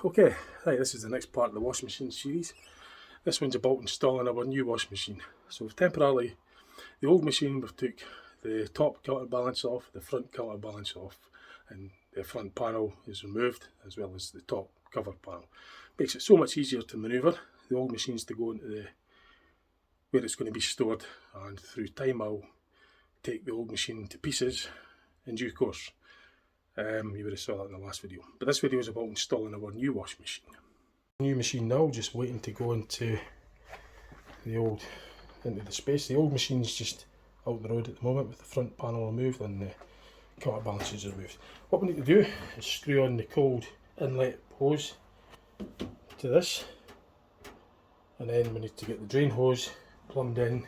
Okay, right, this is the next part of the washing machine series. This one's about installing our new washing machine. So temporarily, the old machine we took the top counterbalance off, the front counterbalance off, and the front panel is removed, as well as the top cover panel. Makes it so much easier to manoeuvre the old machines to go into where it's going to be stored, and through time I'll take the old machine to pieces in due course. You would have saw that in the last video. But this video is about installing our new washing machine. New machine now, just waiting to go into the space. The old machine's just out the road at the moment with the front panel removed and the counterbalances removed. What we need to do is screw on the cold inlet hose to this, and then we need to get the drain hose plumbed in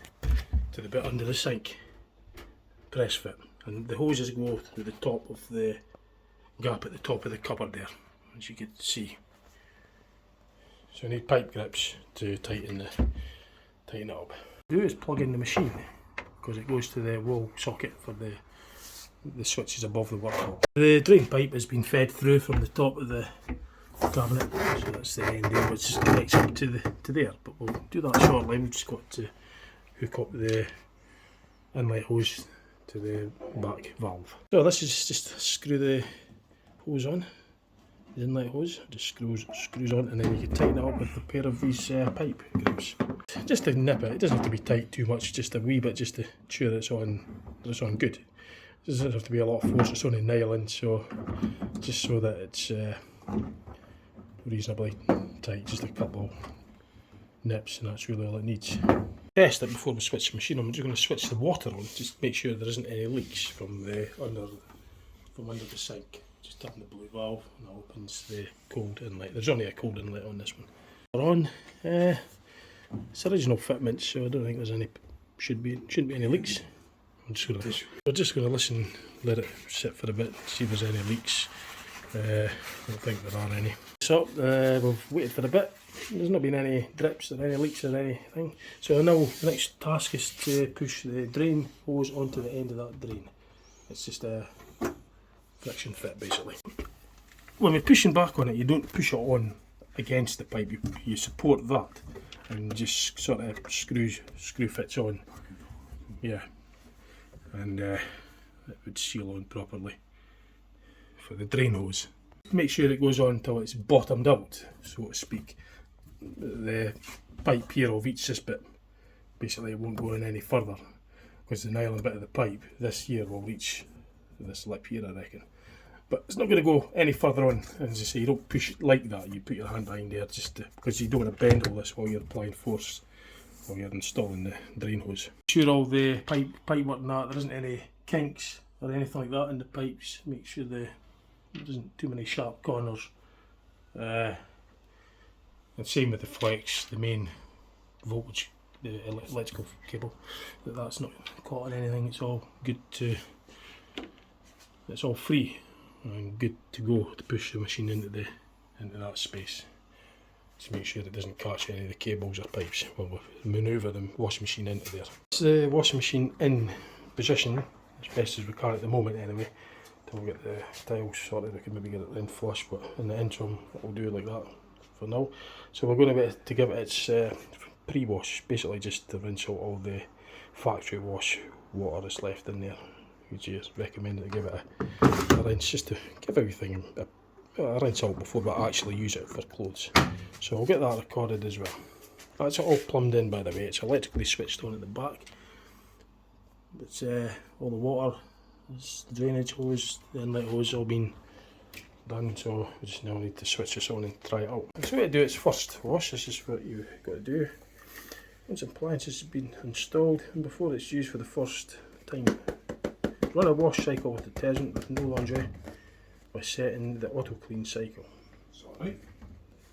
to the bit under the sink, press fit, and the hoses go through the top of the gap at the top of the cupboard there, as you can see. So we need pipe grips to tighten it up. What we do is plug in the machine, because it goes to the wall socket for the switches above the worktop. The drain pipe has been fed through from the top of the cabinet, so that's the end there, which just connects up to there. But we'll do that shortly. We've just got to hook up the inlet hose to the back valve. So this is just screw the hose on, the inlet hose, just screws on, and then you can tighten it up with a pair of these pipe grips. Just to nip it, it doesn't have to be tight too much, just a wee bit, just to ensure that it's on good. It doesn't have to be a lot of force, it's only nylon, so just so that it's reasonably tight, just a couple of nips, and that's really all it needs. Test it before we switch the machine on. I'm just going to switch the water on, just make sure there isn't any leaks from under the sink. Just turn the blue valve and that opens the cold inlet. There's only a cold inlet on this one. We're on. It's original fitment, so I don't think there's any shouldn't be any leaks. We're just going to listen, let it sit for a bit, see if there's any leaks. I don't think there are any. So we've waited for a bit. There's not been any drips or any leaks or anything. So now the next task is to push the drain hose onto the end of that drain. It's just a friction fit basically. When we're pushing back on it, you don't push it on against the pipe, you support that and just sort of screw fits on. Yeah, and it would seal on properly for the drain hose. Make sure it goes on until it's bottomed out, so to speak. The pipe here will reach this bit. Basically it won't go in any further, because the nylon bit of the pipe this here will reach this lip here, I reckon. But it's not going to go any further on. As I say, you don't push it like that, you put your hand behind there because you don't want to bend all this while you're applying force, while you're installing the drain hose. Make sure all the pipe work and that, there isn't any kinks or anything like that in the pipes. Make sure there isn't too many sharp corners. And same with the flex, the main voltage, the electrical cable, that's not caught on anything. It's all good it's all free and good to go to push the machine into that space. Just make sure it doesn't catch any of the cables or pipes when we manoeuvre the washing machine into there. It's the washing machine in position as best as we can at the moment anyway. Until we get the tiles sorted, we can maybe get it in flush, but in the interim we'll do it like that for now. So we're going to give it its pre-wash, basically just to rinse out all the factory wash water that's left in there. We just recommend to give it a rinse, just to give everything a rinse out before we actually use it for clothes. So we'll get that recorded as well. That's all plumbed in, by the way. It's electrically switched on at the back. It's all the water, the drainage hose, the inlet hose all been done, so we just now need to switch this on and try it out. So to do its first wash, this is what you've got to do. Once the appliances have been installed and before it's used for the first time, run a wash cycle with detergent with no laundry by setting the auto clean cycle. Sorry,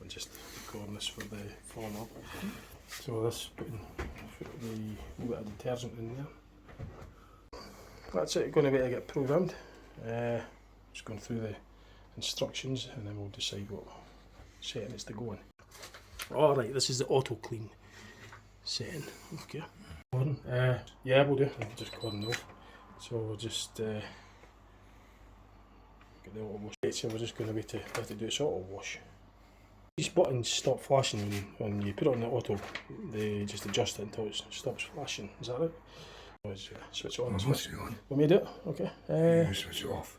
I'm just recording this for the follow up. So this putting the bit of detergent in there. That's it, going to be to get programmed. Just going through the instructions and then we'll decide what setting it's to go in. Alright, this is the auto clean setting. Okay. Yeah, we'll do. I'll just cordon off. So we'll just get the auto wash. So we're just going to have to do its auto wash. These buttons stop flashing when you put it on the auto. They just adjust it until it stops flashing. Is that right? Switch it on. Switch it on. Want me to do it? Okay. You switch it off.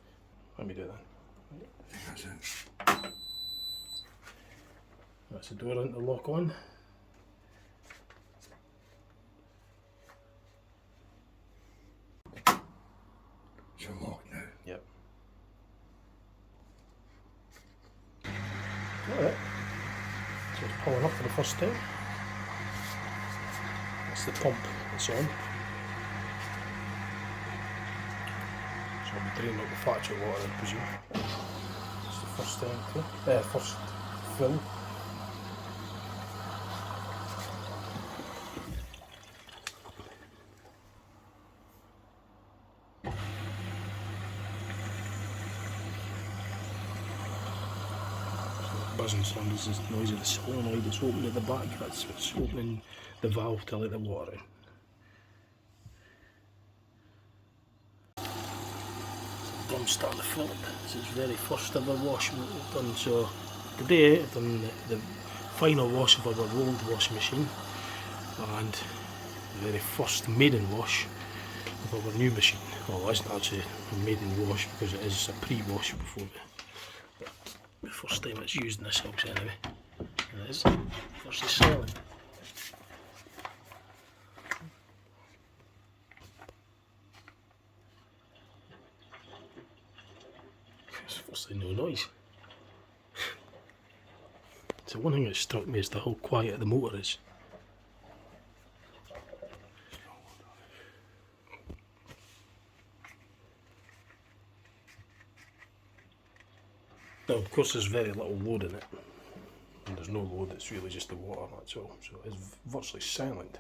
Let me do it then. That's it. That's the door into lock on. It's unlocked now. Yep. Alright. So it's pulling up for the first time. That's the pump that's on. So I'll be draining out the factory water, I presume. It's the first time, first fill. Buzzing sound is the noise of the solenoid that's open at the back. That's what's opening the valve to let the water in. So I'm starting to fill it. This is very first ever wash we've done. So today I've done the final wash of our old washing machine and the very first maiden wash of our new machine. Well, it isn't actually a maiden wash because it is a pre-wash before the first time it's used in this house anyway. And it is. First is silent. It's firstly no noise. So one thing that struck me is how quiet the motor is. Now, of course, there's very little load in it, and there's no load, it's really just the water, that's all, so it's virtually silent.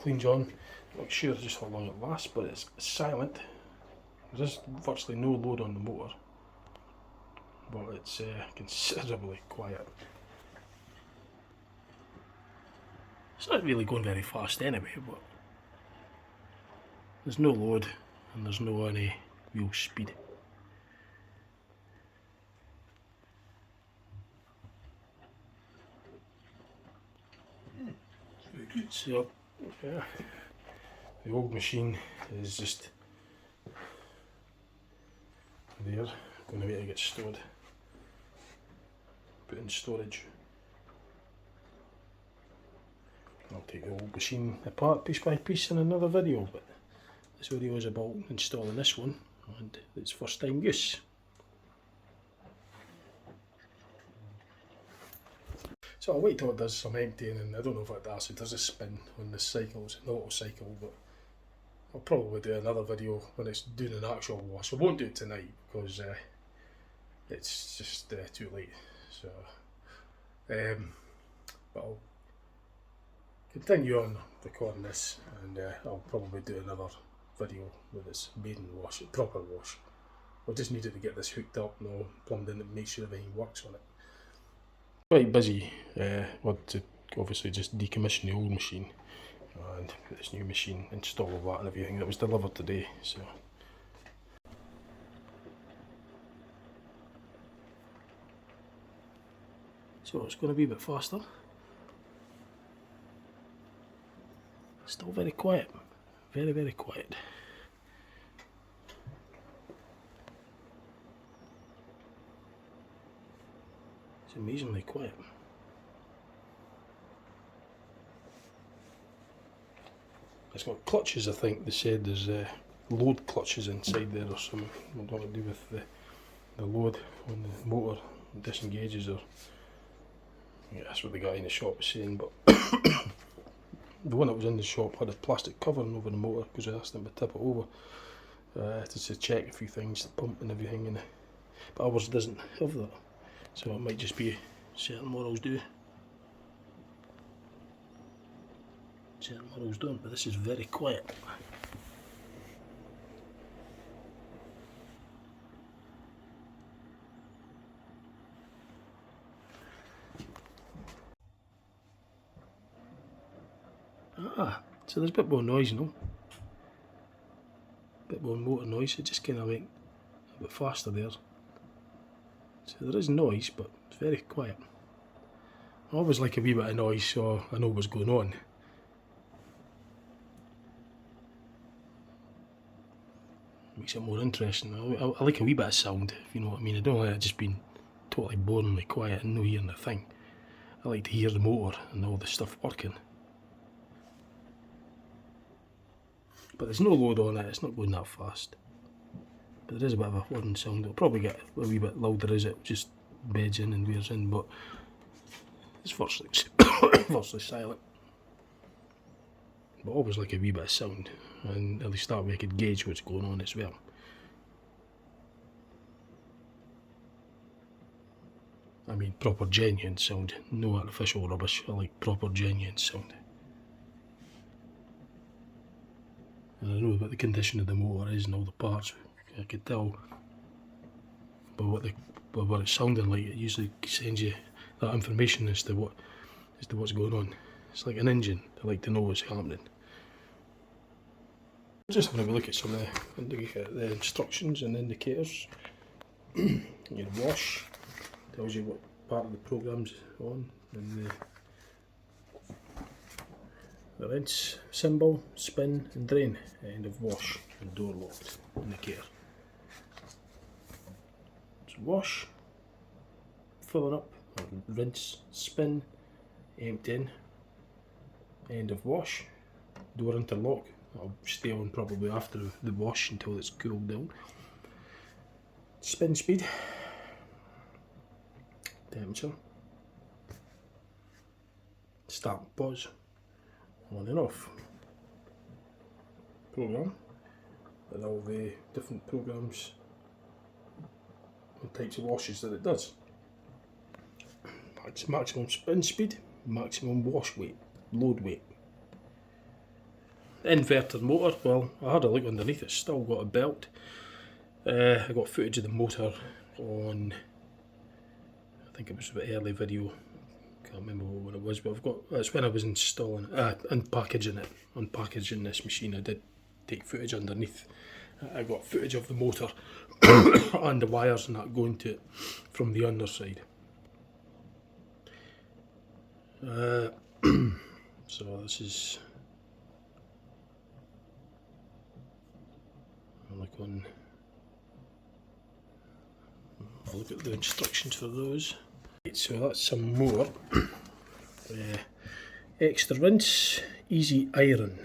Clean John, not sure just how long it lasts, but it's silent. There's virtually no load on the motor, but it's considerably quiet. It's not really going very fast anyway, but there's no load and there's no any real speed. So, yeah, the old machine is just there, going to wait to get stored, put in storage. I'll take the old machine apart piece by piece in another video, but this video is about installing this one and its first time use. So I'll wait till it does some emptying, and I don't know if it actually does a spin on the cycle, it's an auto cycle, but I'll probably do another video when it's doing an actual wash. I won't do it tonight because it's just too late. So, but I'll continue on recording this, and I'll probably do another video with this maiden wash, proper wash. I just needed to get this hooked up and all plumbed in and make sure everything works on it. Quite busy, want to obviously just decommission the old machine and put this new machine, install all that and everything that was delivered today. So it's going to be a bit faster. Still very quiet, very, very quiet. It's amazingly quiet. It's got clutches, I think they said there's load clutches inside there or something. What to do with the load when the motor disengages, or yeah, that's what the guy in the shop was saying, but the one that was in the shop had a plastic covering over the motor because I asked them to tip it over to check a few things, the pump and everything, but ours doesn't have that. So it might just be certain models do, certain models don't, but this is very quiet. Ah, so there's a bit more noise, you know, a bit more motor noise, it just kind of went a bit faster there. So there is noise, but it's very quiet. I always like a wee bit of noise so I know what's going on. Makes it more interesting. I like a wee bit of sound, if you know what I mean. I don't like it just being totally boringly quiet and no hearing a thing. I like to hear the motor and all the stuff working. But there's no load on it, it's not going that fast. But there is a bit of a whirring sound. It'll probably get a wee bit louder as it just beds in and wears in, but it's virtually, virtually silent. But always like a wee bit of sound, and at least that way I could gauge what's going on as well. I mean proper genuine sound, no artificial rubbish. I like proper genuine sound. And I know what the condition of the motor is and all the parts. I could tell by what it's sounding like. It usually sends you that information as to what's going on. It's like an engine. I like to know what's happening. Just having a look at some of the instructions and indicators. Your wash tells you what part of the program's on, and the rinse symbol, spin and drain, end of wash and door locked indicator. So wash, filling up, or rinse, spin, emptying, end of wash, door interlock. I'll stay on probably after the wash until it's cooled down. Spin speed, temperature, start and pause, on and off, program, and all the different programs and types of washes that it does. Maximum spin speed, maximum wash weight, load weight. Inverter motor, well, I had a look underneath, it's still got a belt. I got footage of the motor on, I think it was an early video, can't remember what it was, but it's when I was installing it, unpackaging this machine. I did take footage underneath. I got footage of the motor and the wires and that going to it from the underside. So this is, I'll look at the instructions for those. Right, so that's some more. Extra rinse, easy iron.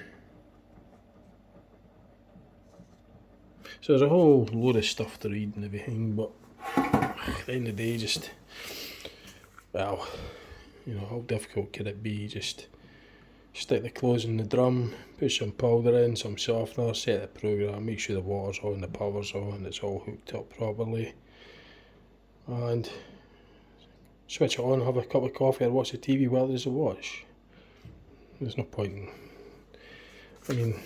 So there's a whole load of stuff to read and everything, but at the end of the day, just, well, you know, how difficult could it be? Just stick the clothes in the drum, put some powder in, some softener, set the program, make sure the water's on, the power's on, it's all hooked up properly, and switch it on, have a cup of coffee or watch the TV while there's a watch. There's no point in, I mean,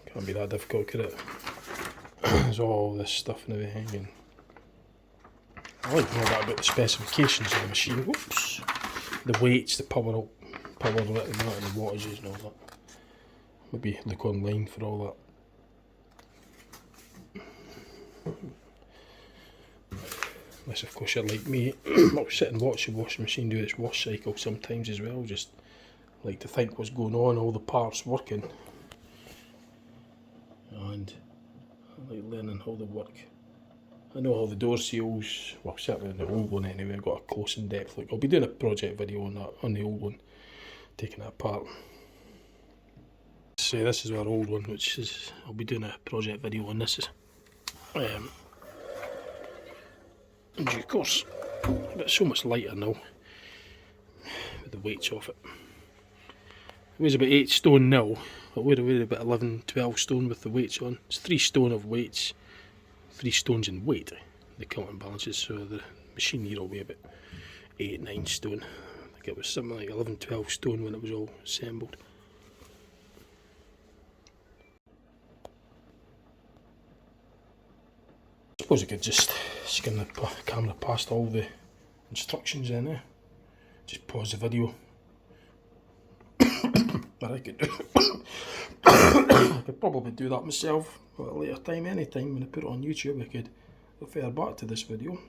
can't be that difficult, could it? There's all this stuff and everything, and I like to know that about the specifications of the machine. Whoops! The weights, the power limit and that, and the wattages and all that. Maybe look online for all that. Unless of course you're like me, I'll sit and watch the washing machine do its wash cycle sometimes as well, just like to think what's going on, all the parts working. And I like learning how they work. I know how the door seals, well certainly in the old one anyway, I've got a close in depth look. I'll be doing a project video on that, on the old one, taking that apart. So this is our old one, which is, I'll be doing a project video on this. In due course, but it's so much lighter now with the weights off it. It weighs about 8 stone now, but we're away about 11, 12 stone with the weights on. It's 3 stone of weights, 3 stones in weight, the counterbalances, so the machine here will weigh about 8, 9 stone. I think it was something like 11, 12 stone when it was all assembled. I suppose I could just skim the camera past all the instructions in there. Just pause the video. But I could probably do that myself at a later time, anytime when I put it on YouTube. I could refer back to this video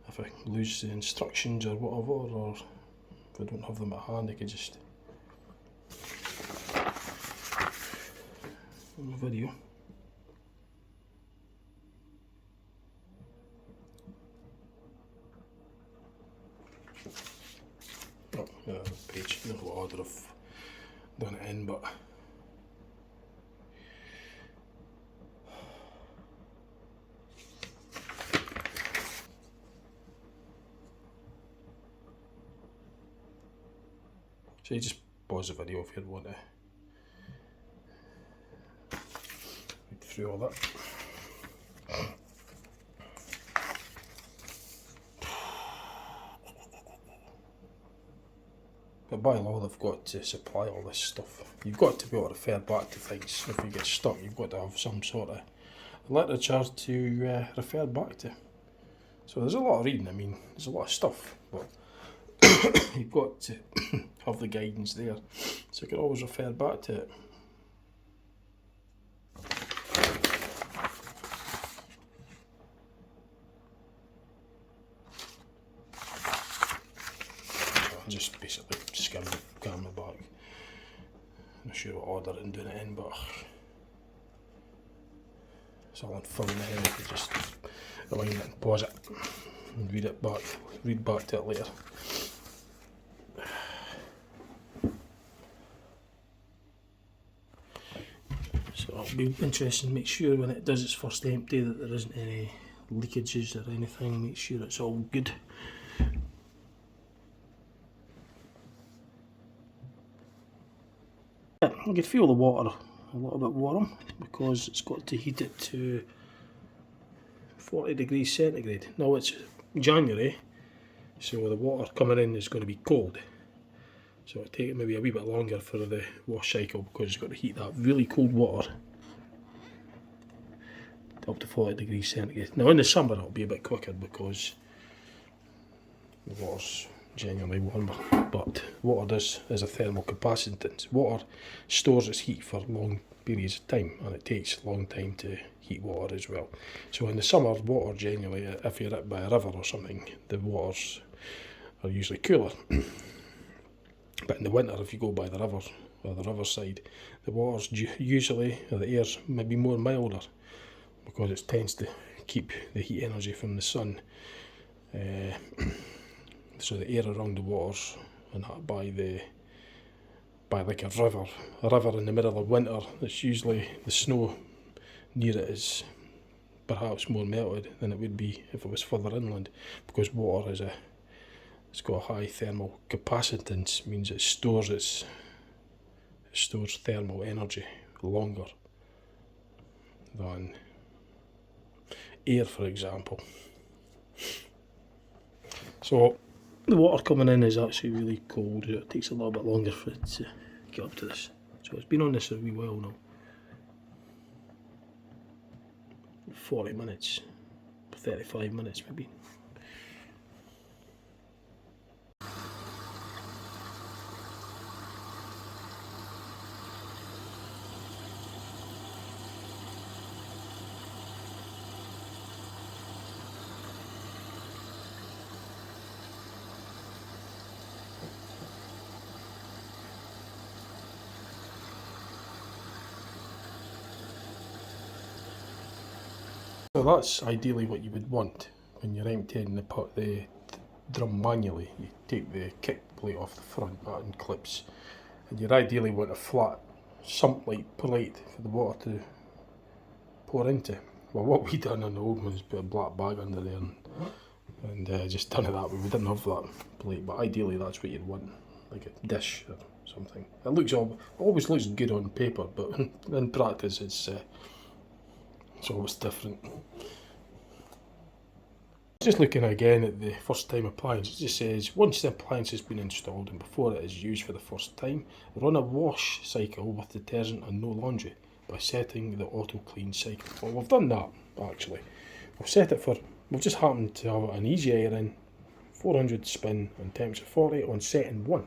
if I lose the instructions or whatever, or I don't have them at hand, I could just on the video. Oh, yeah, page. I don't know what order I've done it in, but so you just pause the video if you want to read through all that. But by law they've got to supply all this stuff. You've got to be able to refer back to things. If you get stuck, you've got to have some sort of literature to refer back to. So there's a lot of reading, I mean, there's a lot of stuff, but you've got to have the guidance there, so you can always refer back to it. I just basically skim the camera back. I'm not sure what order I'm doing it in, but it's all in full in the head. You just rewind it and pause it and read back to it later. So it'll be interesting to make sure when it does its first empty that there isn't any leakages or anything. Make sure it's all good. You can feel the water a little bit warm because it's got to heat it to 40 degrees centigrade. Now it's January, so the water coming in is going to be cold. So it'll take maybe a wee bit longer for the wash cycle because it's got to heat that really cold water up to 40 degrees centigrade. Now in the summer it'll be a bit quicker because the water's genuinely warmer, but water does is a thermal capacitance. Water stores its heat for long periods of time, and it takes a long time to heat water as well. So in the summer, water generally, if you're up by a river or something, the waters are usually cooler. But in the winter, if you go by the river or the riverside, the water's usually, or the air's maybe more milder because it tends to keep the heat energy from the sun. So the air around the waters and that by like a river in the middle of winter, it's usually the snow near it is perhaps more melted than it would be if it was further inland, because water it's got a high thermal capacitance, means it stores thermal energy longer than air, for example. So the water coming in is actually really cold. It takes a little bit longer for it to get up to this. So it's been on this a wee while now. 40 minutes, 35 minutes maybe. So that's ideally what you would want when you're emptying the drum manually. You take the kick plate off the front, that unclips, and you'd ideally want a flat sump-like plate for the water to pour into. Well, what we done on the old one is put a black bag under there and just done it that way. We didn't have that plate, but ideally that's what you'd want, like a dish or something. It always looks good on paper, but in practice it's always different. Just looking again at the first time appliance, it just says once the appliance has been installed and before it is used for the first time, run a wash cycle with detergent and no laundry by setting the auto clean cycle. Well, we've done that actually. We've just happened to have an easy air in, 400 spin and temperature 40 on setting 1,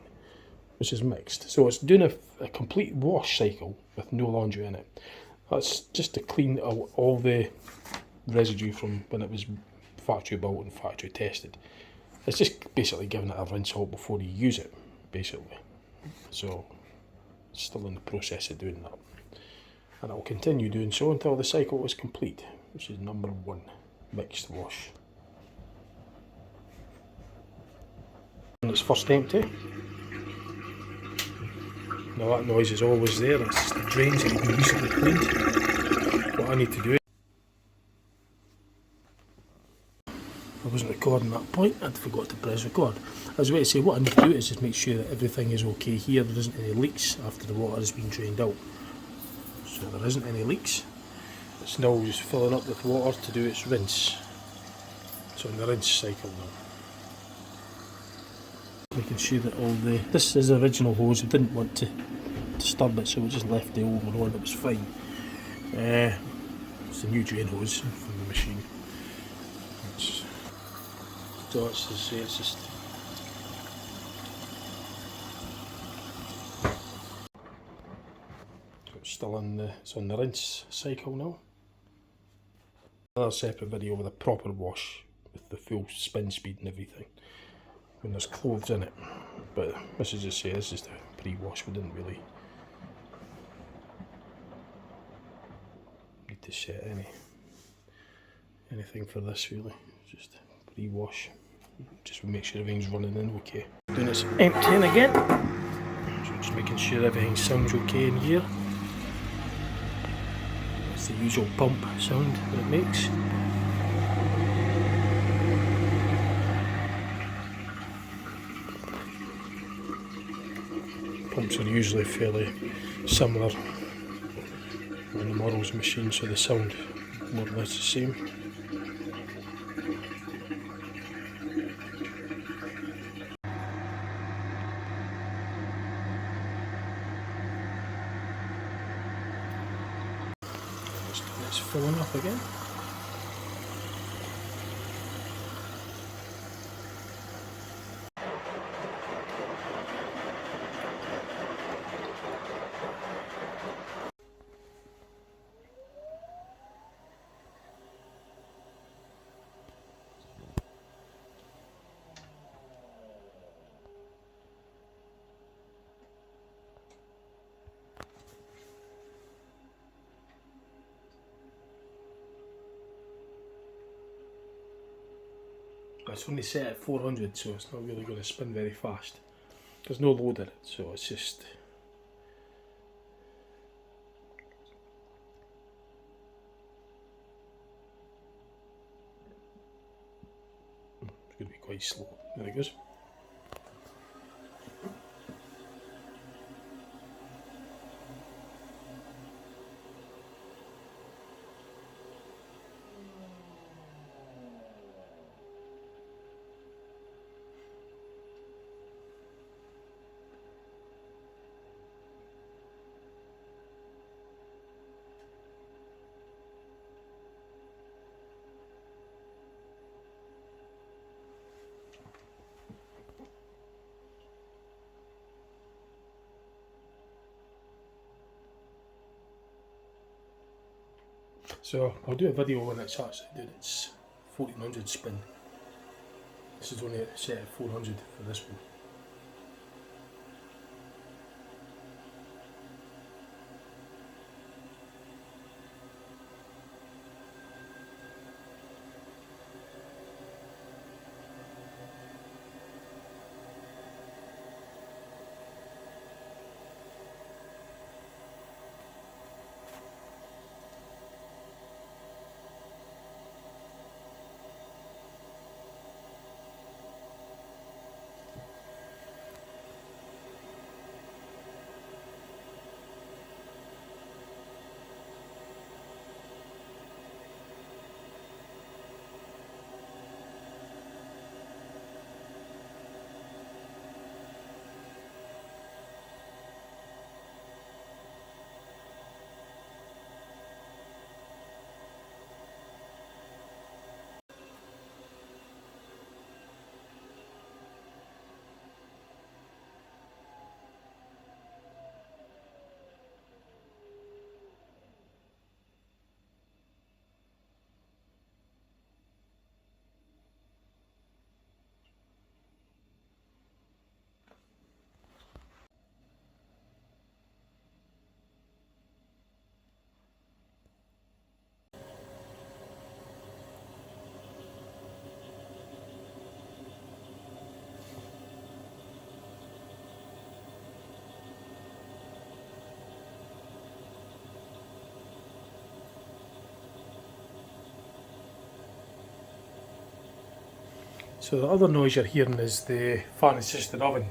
which is mixed. So it's doing a complete wash cycle with no laundry in it. That's just to clean out all the residue from when it was factory built and factory tested. It's just basically giving it a rinse out before you use it. basically. So still in the process of doing that, and I'll continue doing so until the cycle is complete, which is number 1, mixed wash. When it's first empty, now that noise is always there, it's just the drains that have been recently cleaned. What I need to do, I wasn't recording that point, I'd forgot to press record. I was about to say, what I need to do is just make sure that everything is okay here, there isn't any leaks after the water has been drained out. So there isn't any leaks. It's now just filling up with water to do its rinse. So in the rinse cycle now. Making sure that all the... This is the original hose, we didn't want to disturb it, so we just left the old one on, it was fine. It's the new drain hose from the machine. So it's just... It's still in the... It's on the rinse cycle now. Another separate video with a proper wash, with the full spin speed and everything, when there's clothes in it. But this is just this is the pre-wash, we didn't really need to set anything for this really, just pre-wash, just to make sure everything's running in okay. Doing it's emptying again, so just making sure everything sounds okay in here. It's the usual pump sound that it makes. Pumps are usually fairly similar on the models machine, so they sound more or less the same. It's filling up again. It's only set at 400, so it's not really going to spin very fast. There's no load in it, so it's just... It's going to be quite slow. There it goes. So I'll do a video when it's actually doing its 1400 spin. This is only set at 400 for this one. So the other noise you're hearing is the fan assisted oven.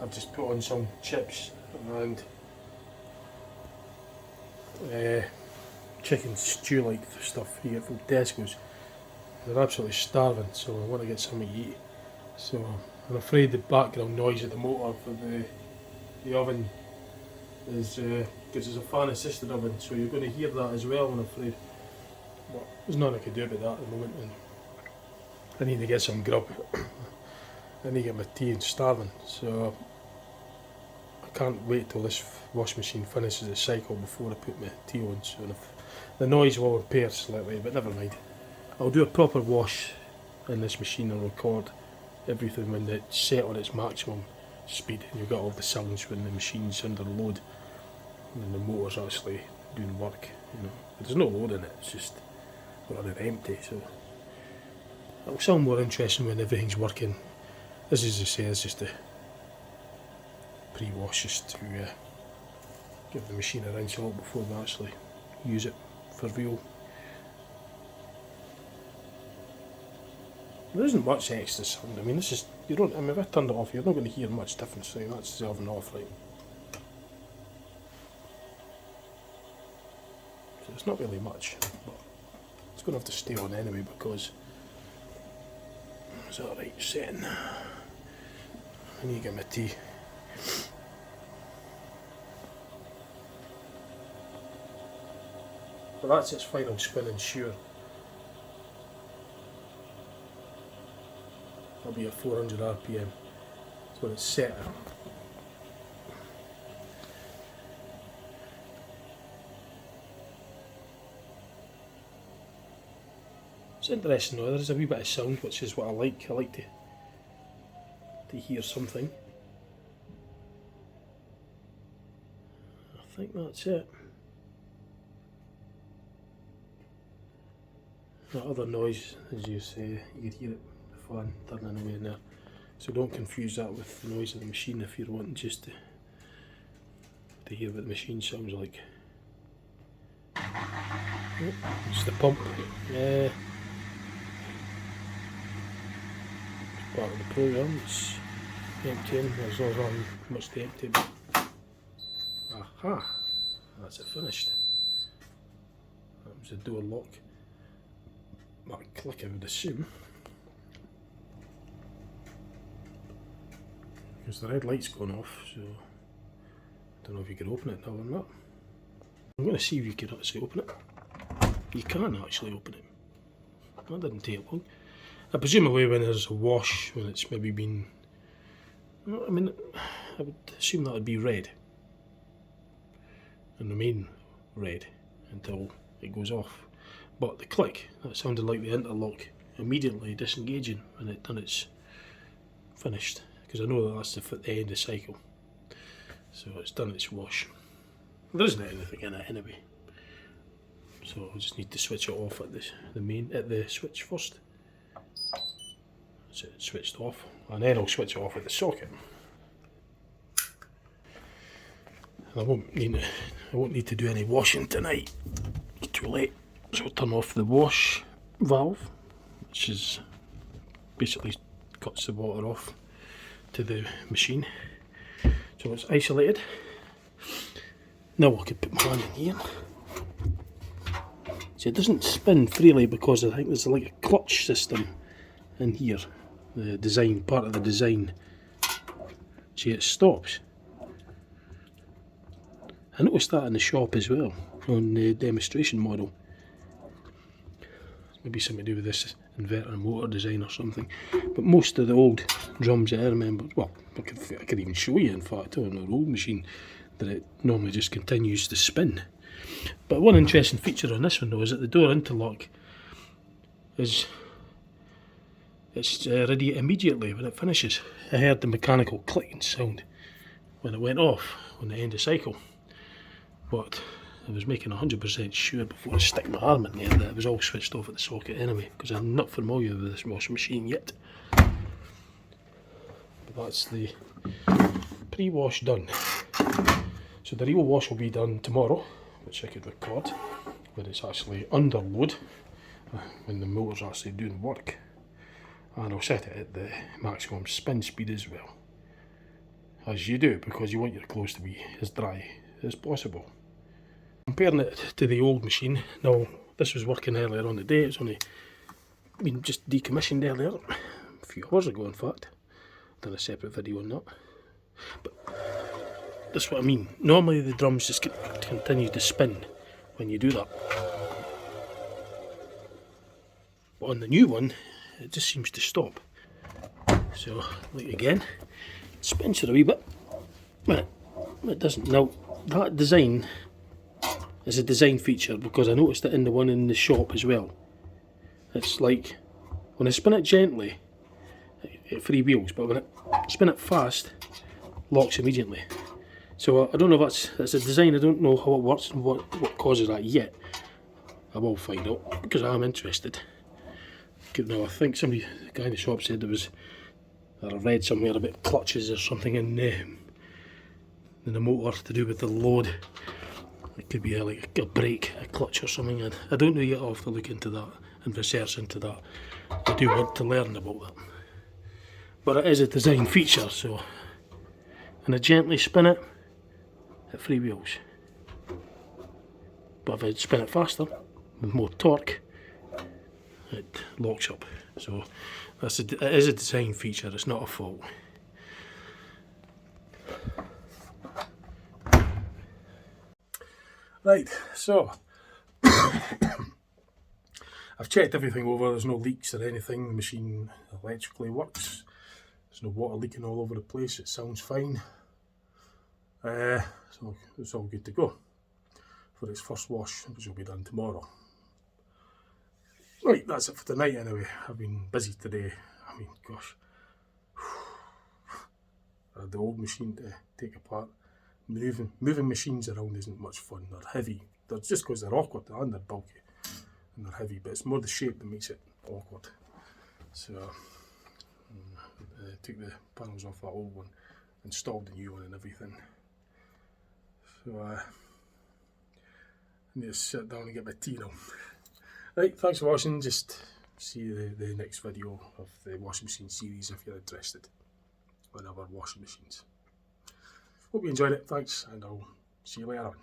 I've just put on some chips and chicken stew like stuff you get from Tesco's. They're absolutely starving, so I want to get something to eat. So I'm afraid the background noise of the motor for the oven is because it's a fan assisted oven, so you're going to hear that as well, I'm afraid. But there's nothing I can do about that at the moment, and I need to get some grub. I need to get my tea and starving, so I can't wait till this wash machine finishes its cycle before I put my tea on. So if the noise will impair slightly, but never mind. I'll do a proper wash in this machine and record everything when it's set on its maximum speed, and you've got all the sounds when the machine's under load and the motor's actually doing work. You know, there's no load in it, it's just running empty, so it'll sound more interesting when everything's working. This, as I say, is just a pre-wash, just to give the machine a rinse out before we actually use it for real. There isn't much extra sound. I mean, this is, you don't, I mean, if I turned it off, you're not going to hear much difference. So that's the oven off, right? So it's not really much, but it's going to have to stay on anyway because it's alright setting. I need to get my tea. But that's its final spin and sure. That'll be at 400 RPM. That's when it's set at. It's interesting though, there's a wee bit of sound, which is what I like. I like to hear something. I think that's it. That other noise, as you say, you can hear it, the fan turning away in there. So don't confuse that with the noise of the machine if you're wanting just to hear what the machine sounds like. Oh, it's the pump. Part of the program, it's emptying, as long as I'm much to empty. Aha! That's it finished. That was the door lock. Might click, I would assume. Because the red light's gone off, so I don't know if you can open it now or not. I'm going to see if you can actually open it. You can actually open it. That didn't take long. I presume away when there's a wash, when it's maybe been, I mean, I would assume that would be red and remain red until it goes off. But the click, that sounded like the interlock immediately disengaging when it's finished, because I know that that's the end of cycle. So it's done its wash. There isn't anything in it anyway, so I just need to switch it off at the switch first. So it's switched off, and then I'll switch it off at the socket. And I won't need to do any washing tonight. It's too late. So I'll turn off the wash valve, which is basically cuts the water off to the machine. So it's isolated. Now I could put my hand in here. So it doesn't spin freely because I think there's like a clutch system in here. The design, part of the design. See, it stops. I noticed that in the shop as well, on the demonstration model. Maybe something to do with this inverter motor design or something. But most of the old drums that I remember, well, I could even show you, in fact, on an old machine, that it normally just continues to spin. But one interesting feature on this one though is that the door interlock is ready immediately when it finishes. I heard the mechanical clicking sound when it went off on the end of cycle, but I was making 100% sure before I stick my arm in there that it was all switched off at the socket anyway, because I'm not familiar with this washing machine yet. But that's the pre-wash done. So the real wash will be done tomorrow, which I could record when it's actually under load, when the motor's actually doing work. and I'll set it at the maximum spin speed as well, as you do, because you want your clothes to be as dry as possible. Comparing it to the old machine, now this was working earlier on the day, it's only been just decommissioned earlier, a few hours ago in fact. Done a separate video on that. But that's what I mean. Normally the drums just continue to spin when you do that. But on the new one, it just seems to stop. So, like again, it spins for a wee bit, but it doesn't. Now, that design is a design feature because I noticed it in the one in the shop as well. It's like, when I spin it gently, it free wheels, but when I spin it fast, locks immediately. So I don't know if that's a design, I don't know how it works and what causes that yet. I will find out, because I am interested. Now I think the guy in the shop said there was, or I read somewhere about clutches or something in the motor to do with the load. It could be like a brake, a clutch or something. I don't know yet, I'll have to look into that and research into that. I do want to learn about that. But it is a design feature, so when I gently spin it, it free wheels. But if I spin it faster, with more torque, it locks up. So it is a design feature, it's not a fault. Right, so I've checked everything over, there's no leaks or anything, the machine electrically works, there's no water leaking all over the place, it sounds fine. So it's all good to go for its first wash, which will be done tomorrow. Right, that's it for tonight anyway. I've been busy today. I mean, gosh. I had the old machine to take apart. Moving machines around isn't much fun. They're heavy. They're just because they're awkward and they're bulky and they're heavy, but it's more the shape that makes it awkward. So I took the panels off that old one, installed the new one and everything. So I need to sit down and get my tea now. Right, thanks for watching. Just see the next video of the washing machine series if you're interested in other washing machines. Hope you enjoyed it, thanks, and I'll see you later on.